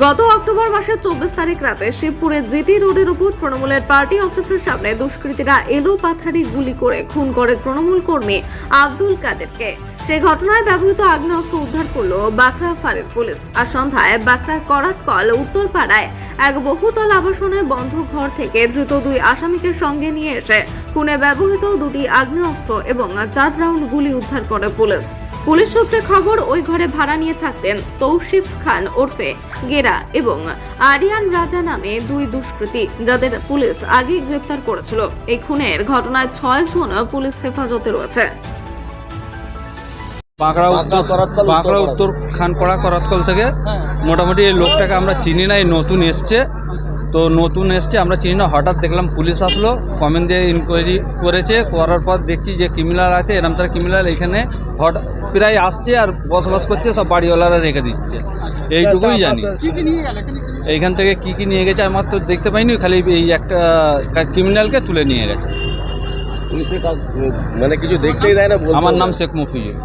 গত অক্টোবর মাসের 24 তারিখ রাতে শিবপুরের জিটি রোডের উপর তৃণমূলের পার্টি অফিসের সামনে দুষ্কৃতীরা এলো পাথারি গুলি করে খুন করে তৃণমূল কর্মী আব্দুল কাদেরকে। সেই ঘটনায় ব্যবহৃত আগ্নেয়াস্ত্র উদ্ধার করল বাঁকড়া ফাঁড়ির পুলিশ। আর সন্ধ্যায় বাঁকড়া করাতকল উত্তরপাড়ায় এক বহুতল আবাসনে বন্ধ ঘর থেকে ধৃত 2 আসামিকে সঙ্গে নিয়ে এসে খুনে ব্যবহৃত 2টি আগ্নেয়াস্ত্র এবং 4 রাউন্ড গুলি উদ্ধার করে পুলিশ। পুলিশ সূত্রে খবর, ওই ঘরে ভাড়া নিয়ে থাকতেন তৌসিফ খান ওরফে গেরা এবং আরিয়ান রাজা নামে 2 দুষ্কৃতী, যাদের পুলিশ আগেই গ্রেপ্তার করেছিল। এই খুনের ঘটনায় 6 জন পুলিশ হেফাজতে রয়েছে। বাঁকড়া উত্তর খানপাড়া করাতকল থেকে মোটামুটি এই লোকটাকে আমরা চিনি না, এই নতুন এসছে, আমরা চিনি না। হঠাৎ দেখলাম পুলিশ আসলো, কমেন্ট দিয়ে ইনকোয়ারি করেছে, করার পর দেখছি যে ক্রিমিনাল আছে, এরম তার ক্রিমিনাল এখানে হঠাৎ প্রায় আসছে আর বসবাস করছে, সব বাড়িওয়ালারা রেখে দিচ্ছে, এইটুকুই জানি। এইখান থেকে কি নিয়ে গেছে আমার তো দেখতে পাইনি, খালি এই একটা ক্রিমিনালকে তুলে নিয়ে গেছে। মানে কিছু দেখতেই দেয় না। আমার নাম শেখ মফিজুল।